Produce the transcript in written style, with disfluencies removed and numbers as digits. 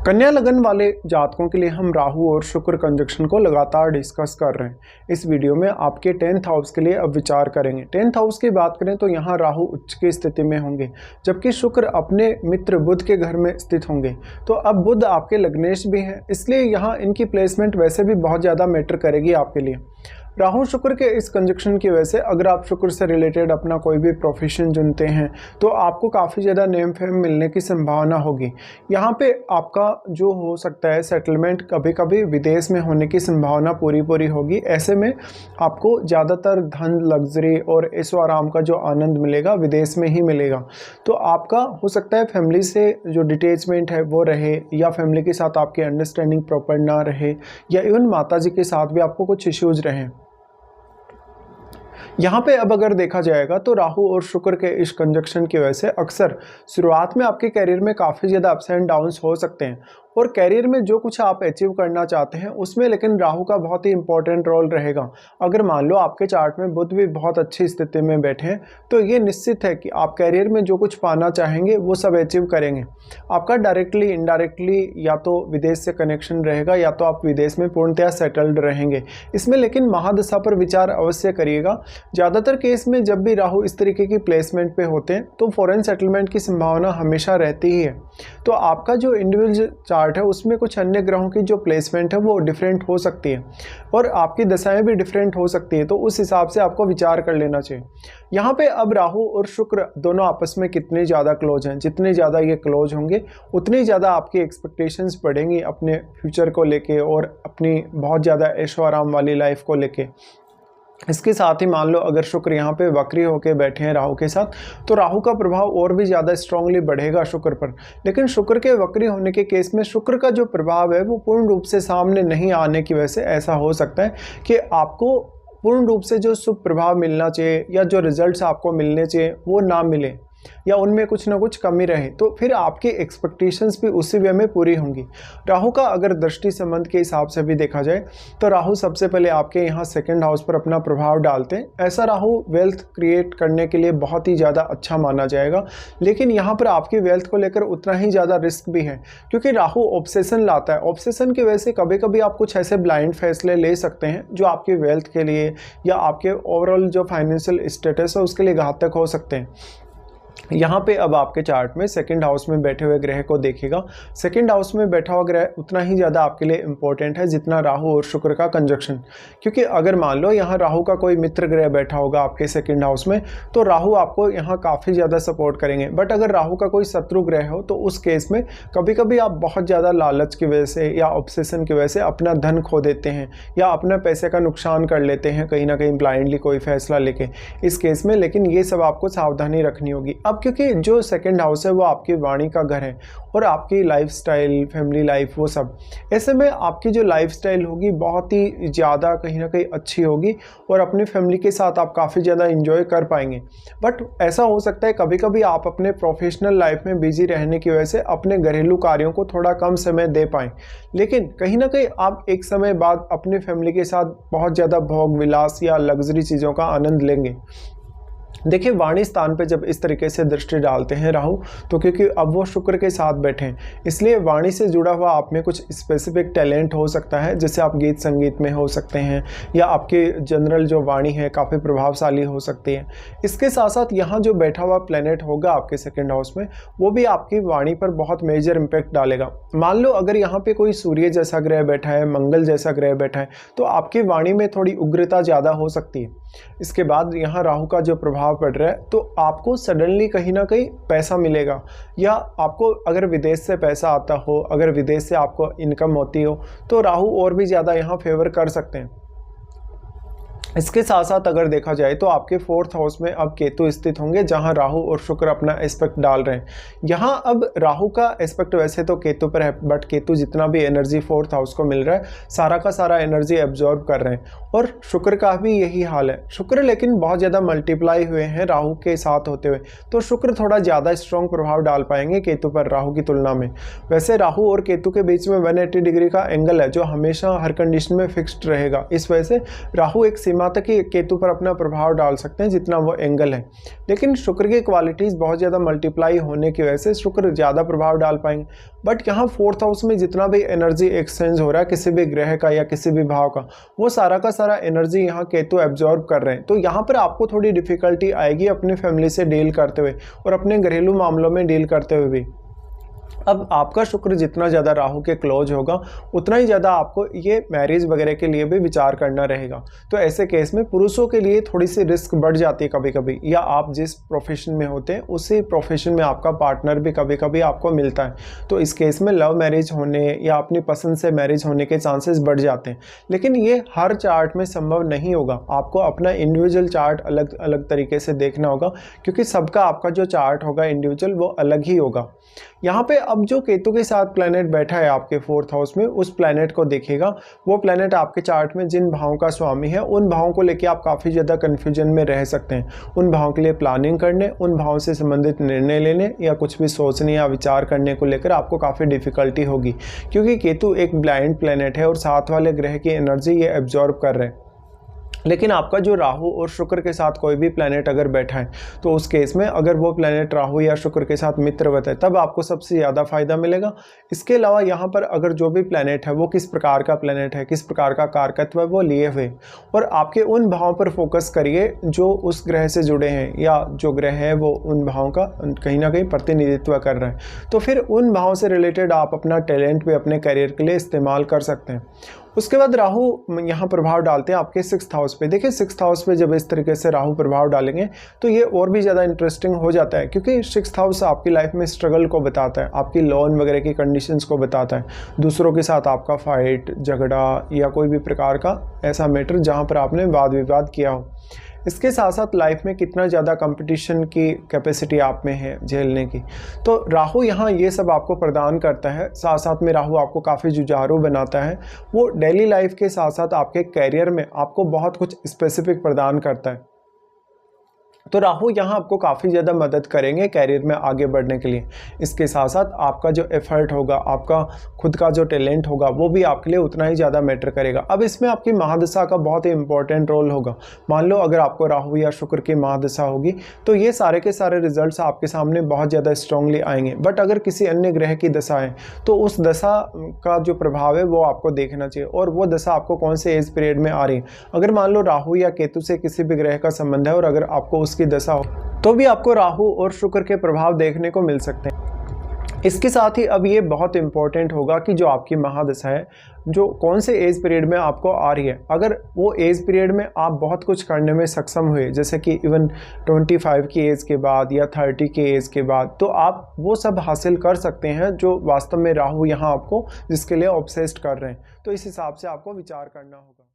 कन्या लगन वाले जातकों के लिए हम राहु और शुक्र कंजक्शन को लगातार डिस्कस कर रहे हैं। इस वीडियो में आपके 10th हाउस के लिए अब विचार करेंगे। 10th हाउस की बात करें तो यहाँ राहु उच्च की स्थिति में होंगे, जबकि शुक्र अपने मित्र बुध के घर में स्थित होंगे। तो अब बुध आपके लग्नेश भी हैं, इसलिए यहाँ इनकी प्लेसमेंट वैसे भी बहुत ज़्यादा मैटर करेगी आपके लिए। राहु शुक्र के इस कंजक्शन की वजह से अगर आप शुक्र से रिलेटेड अपना कोई भी प्रोफेशन चुनते हैं तो आपको काफ़ी ज़्यादा नेम फेम मिलने की संभावना होगी। यहाँ पे आपका जो हो सकता है सेटलमेंट कभी कभी विदेश में होने की संभावना पूरी होगी। ऐसे में आपको ज़्यादातर धन, लग्जरी और ऐशो आराम का जो आनंद मिलेगा विदेश में ही मिलेगा। तो आपका हो सकता है फैमिली से जो डिटैचमेंट है वो रहे, या फैमिली के साथ आपकी अंडरस्टैंडिंग प्रॉपर ना रहे, या इवन माता जी के साथ भी आपको कुछ इश्यूज रहें। यहाँ पे अब अगर देखा जाएगा तो राहु और शुक्र के इस कंजक्शन की वजह से अक्सर शुरुआत में आपके करियर में काफ़ी ज़्यादा अप्स एंड डाउन्स हो सकते हैं, और करियर में जो कुछ आप अचीव करना चाहते हैं उसमें लेकिन राहु का बहुत ही इंपॉर्टेंट रोल रहेगा। अगर मान लो आपके चार्ट में बुध भी बहुत अच्छी स्थिति में बैठे हैं तो ये निश्चित है कि आप करियर में जो कुछ पाना चाहेंगे वो सब अचीव करेंगे। आपका डायरेक्टली इनडायरेक्टली या तो विदेश से कनेक्शन रहेगा, या तो आप विदेश में पूर्णतया सेटल्ड रहेंगे। इसमें लेकिन महादशा पर विचार अवश्य करिएगा। ज़्यादातर केस में जब भी राहु इस तरीके की प्लेसमेंट पे होते हैं तो फॉरेन सेटलमेंट की संभावना हमेशा रहती ही है। तो आपका जो इंडिविजुअल चार्ट है उसमें कुछ अन्य ग्रहों की जो प्लेसमेंट है वो डिफरेंट हो सकती है, और आपकी दशाएं भी डिफरेंट हो सकती है। तो उस हिसाब से आपको विचार कर लेना चाहिए। यहाँ पे अब राहु और शुक्र दोनों आपस में कितने ज़्यादा क्लोज हैं, जितने ज़्यादा ये क्लोज होंगे उतनी ज़्यादा आपकी एक्सपेक्टेशंस बढ़ेंगी अपने फ्यूचर को लेके और अपनी बहुत ज़्यादा ऐशो आराम वाली लाइफ को लेके। इसके साथ ही मान लो अगर शुक्र यहाँ पे वक्री होकर बैठे हैं राहु के साथ, तो राहु का प्रभाव और भी ज़्यादा स्ट्रांगली बढ़ेगा शुक्र पर। लेकिन शुक्र के वक्री होने के केस में शुक्र का जो प्रभाव है वो पूर्ण रूप से सामने नहीं आने की वजह से ऐसा हो सकता है कि आपको पूर्ण रूप से जो शुभ प्रभाव मिलना चाहिए या जो रिजल्ट्स आपको मिलने चाहिए वो ना मिले, या उनमें कुछ ना कुछ कमी रहे, तो फिर आपकी एक्सपेक्टेशंस भी उसी वे में पूरी होंगी। राहु का अगर दृष्टि संबंध के हिसाब से भी देखा जाए तो राहु सबसे पहले आपके यहाँ 2nd हाउस पर अपना प्रभाव डालते हैं। ऐसा राहु वेल्थ क्रिएट करने के लिए बहुत ही ज़्यादा अच्छा माना जाएगा, लेकिन यहाँ पर आपकी वेल्थ को लेकर उतना ही ज़्यादा रिस्क भी है, क्योंकि राहु ऑब्सेशन लाता है। ऑब्सेशन की वजह से कभी कभी आप कुछ ऐसे ब्लाइंड फैसले ले सकते हैं जो आपकी वेल्थ के लिए या आपके ओवरऑल जो फाइनेंशियल स्टेटस है उसके लिए घातक हो सकते हैं। यहाँ पे अब आपके चार्ट में 2nd हाउस में बैठे हुए ग्रह को देखिएगा। 2nd हाउस में बैठा हुआ ग्रह उतना ही ज़्यादा आपके लिए इंपॉर्टेंट है जितना राहु और शुक्र का कंजक्शन, क्योंकि अगर मान लो यहाँ राहु का कोई मित्र ग्रह बैठा होगा आपके 2nd हाउस में तो राहु आपको यहाँ काफ़ी ज़्यादा सपोर्ट करेंगे। बट अगर राहु का कोई शत्रु ग्रह हो तो उस केस में कभी कभी आप बहुत ज़्यादा लालच की वजह से या ऑब्सेशन की वजह से अपना धन खो देते हैं या अपना पैसे का नुकसान कर लेते हैं कहीं ना कहीं ब्लाइंडली कोई फैसला लेके इस केस में। लेकिन ये सब आपको सावधानी रखनी होगी अब, क्योंकि जो 2nd हाउस है वो आपकी वाणी का घर है और आपकी लाइफस्टाइल, फैमिली लाइफ, वो सब। ऐसे में आपकी जो लाइफस्टाइल होगी बहुत ही ज़्यादा कहीं ना कहीं अच्छी होगी और अपनी फैमिली के साथ आप काफ़ी ज़्यादा इंजॉय कर पाएंगे। बट ऐसा हो सकता है कभी कभी आप अपने प्रोफेशनल लाइफ में बिजी रहने की वजह से अपने घरेलू कार्यों को थोड़ा कम समय दे पाएँ, लेकिन कहीं ना कहीं आप एक समय बाद अपनी फैमिली के साथ बहुत ज़्यादा भोग विलास या लग्जरी चीज़ों का आनंद लेंगे। देखिए वाणी स्थान पे जब इस तरीके से दृष्टि डालते हैं राहु, तो क्योंकि अब वो शुक्र के साथ बैठे हैं इसलिए वाणी से जुड़ा हुआ आप में कुछ स्पेसिफिक टैलेंट हो सकता है, जैसे आप गीत संगीत में हो सकते हैं या आपकी जनरल जो वाणी है काफ़ी प्रभावशाली हो सकती है। इसके साथ साथ यहाँ जो बैठा हुआ प्लेनेट होगा आपके 2nd हाउस में वो भी आपकी वाणी पर बहुत मेजर इम्पैक्ट डालेगा। मान लो अगर यहाँ पे कोई सूर्य जैसा ग्रह बैठा है, मंगल जैसा ग्रह बैठा है, तो आपकी वाणी में थोड़ी उग्रता ज़्यादा हो सकती है। इसके बाद यहाँ राहु का जो प्रभाव पड़ रहा है तो आपको सडनली कहीं ना कहीं पैसा मिलेगा, या आपको अगर विदेश से पैसा आता हो, अगर विदेश से आपको इनकम होती हो तो राहु और भी ज़्यादा यहाँ फेवर कर सकते हैं। इसके साथ साथ अगर देखा जाए तो आपके 4th हाउस में अब केतु स्थित होंगे, जहां राहु और शुक्र अपना एस्पेक्ट डाल रहे हैं। यहां अब राहु का एस्पेक्ट वैसे तो केतु पर है, बट केतु जितना भी एनर्जी 4th हाउस को मिल रहा है सारा का सारा एनर्जी एब्जॉर्ब कर रहे हैं, और शुक्र का भी यही हाल है। शुक्र लेकिन बहुत ज़्यादा मल्टीप्लाई हुए हैं राहु के साथ होते हुए, तो शुक्र थोड़ा ज़्यादा स्ट्रॉन्ग प्रभाव डाल पाएंगे केतु पर राहु की तुलना में। वैसे राहु और केतु के बीच में 180 डिग्री का एंगल है जो हमेशा हर कंडीशन में फिक्स्ड रहेगा। इस वजह से राहु एक सीमा सीमा तक ही केतु पर अपना प्रभाव डाल सकते हैं जितना वो एंगल है, लेकिन शुक्र की क्वालिटीज़ बहुत ज़्यादा मल्टीप्लाई होने की वजह से शुक्र ज़्यादा प्रभाव डाल पाएंगे। बट यहाँ 4th हाउस में जितना भी एनर्जी एक्सचेंज हो रहा है किसी भी ग्रह का या किसी भी भाव का, वो सारा का सारा एनर्जी यहाँ केतु एब्जॉर्ब कर रहे हैं। तो यहाँ पर आपको थोड़ी डिफिकल्टी आएगी अपनी फैमिली से डील करते हुए और अपने घरेलू मामलों में डील करते हुए भी। अब आपका शुक्र जितना ज़्यादा राहु के क्लोज होगा उतना ही ज़्यादा आपको ये मैरिज वगैरह के लिए भी विचार करना रहेगा। तो ऐसे केस में पुरुषों के लिए थोड़ी सी रिस्क बढ़ जाती है कभी कभी, या आप जिस प्रोफेशन में होते हैं उसी प्रोफेशन में आपका पार्टनर भी कभी कभी आपको मिलता है, तो इस केस में लव मैरिज होने या अपनी पसंद से मैरिज होने के चांसेस बढ़ जाते हैं। लेकिन ये हर चार्ट में संभव नहीं होगा, आपको अपना इंडिविजुअल चार्ट अलग अलग तरीके से देखना होगा, क्योंकि सबका आपका जो चार्ट होगा इंडिविजुअल वो अलग ही होगा। यहाँ पे अब जो केतु के साथ प्लैनेट बैठा है आपके 4th हाउस में, उस प्लैनेट को देखिएगा। वो प्लैनेट आपके चार्ट में जिन भावों का स्वामी है उन भावों को लेके आप काफ़ी ज़्यादा कन्फ्यूजन में रह सकते हैं। उन भावों के लिए प्लानिंग करने, उन भावों से संबंधित निर्णय लेने या कुछ भी सोचने या विचार करने को लेकर आपको काफ़ी डिफिकल्टी होगी, क्योंकि केतु एक ब्लाइंड प्लैनेट है और साथ वाले ग्रह की एनर्जी ये एब्जॉर्ब कर रहे हैं। लेकिन आपका जो राहु और शुक्र के साथ कोई भी प्लैनेट अगर बैठा है तो उस केस में अगर वो प्लैनेट राहु या शुक्र के साथ मित्रवत है तब आपको सबसे ज़्यादा फायदा मिलेगा। इसके अलावा यहाँ पर अगर जो भी प्लैनेट है वो किस प्रकार का प्लैनेट है, किस प्रकार का कारकत्व है वो लिए हुए, और आपके उन भावों पर फोकस करिए जो उस ग्रह से जुड़े हैं या जो ग्रह है वो उन भावों का कहीं ना कहीं प्रतिनिधित्व कर रहे हैं। तो फिर उन भावों से रिलेटेड आप अपना टैलेंट भी अपने करियर के लिए इस्तेमाल कर सकते हैं। उसके बाद राहु यहाँ प्रभाव डालते हैं आपके 6th हाउस पे। देखिए 6th हाउस पे जब इस तरीके से राहु प्रभाव डालेंगे तो ये और भी ज़्यादा इंटरेस्टिंग हो जाता है, क्योंकि 6th हाउस आपकी लाइफ में स्ट्रगल को बताता है, आपकी लोन वगैरह की कंडीशंस को बताता है, दूसरों के साथ आपका फाइट झगड़ा या कोई भी प्रकार का ऐसा मैटर जहाँ पर आपने वाद विवाद किया हो। इसके साथ साथ लाइफ में कितना ज़्यादा कंपटीशन की कैपेसिटी आप में है झेलने की, तो राहु यहाँ ये सब आपको प्रदान करता है। साथ साथ में राहु आपको काफ़ी जुझारू बनाता है, वो डेली लाइफ के साथ साथ आपके कैरियर में आपको बहुत कुछ स्पेसिफिक प्रदान करता है। तो राहु यहाँ आपको काफ़ी ज़्यादा मदद करेंगे कैरियर में आगे बढ़ने के लिए। इसके साथ साथ आपका जो एफर्ट होगा, आपका खुद का जो टैलेंट होगा वो भी आपके लिए उतना ही ज़्यादा मैटर करेगा। अब इसमें आपकी महादशा का बहुत ही इंपॉर्टेंट रोल होगा। मान लो अगर आपको राहु या शुक्र की महादशा होगी तो ये सारे के सारे रिजल्ट्स आपके सामने बहुत ज़्यादा स्ट्रांगली आएंगे। बट अगर किसी अन्य ग्रह की दशा है तो उस दशा का जो प्रभाव है वो आपको देखना चाहिए, और वो दशा आपको कौन से एज पीरियड में आ रही है। अगर मान लो राहु या केतु से किसी भी ग्रह का संबंध है और अगर आपको उसकी दशा हो तो भी आपको राहु और शुक्र के प्रभाव देखने को मिल सकते हैं। इसके साथ ही अब ये बहुत इंपॉर्टेंट होगा कि जो आपकी महादशा है जो कौन से एज पीरियड में आपको आ रही है। अगर वो एज पीरियड में आप बहुत कुछ करने में सक्षम हुए, जैसे कि इवन 25 की एज के बाद या 30 की एज के बाद, तो आप वो सब हासिल कर सकते हैं जो वास्तव में राहु यहाँ आपको जिसके लिए ऑब्सेस्ड कर रहे हैं। तो इस हिसाब से आपको विचार करना होगा।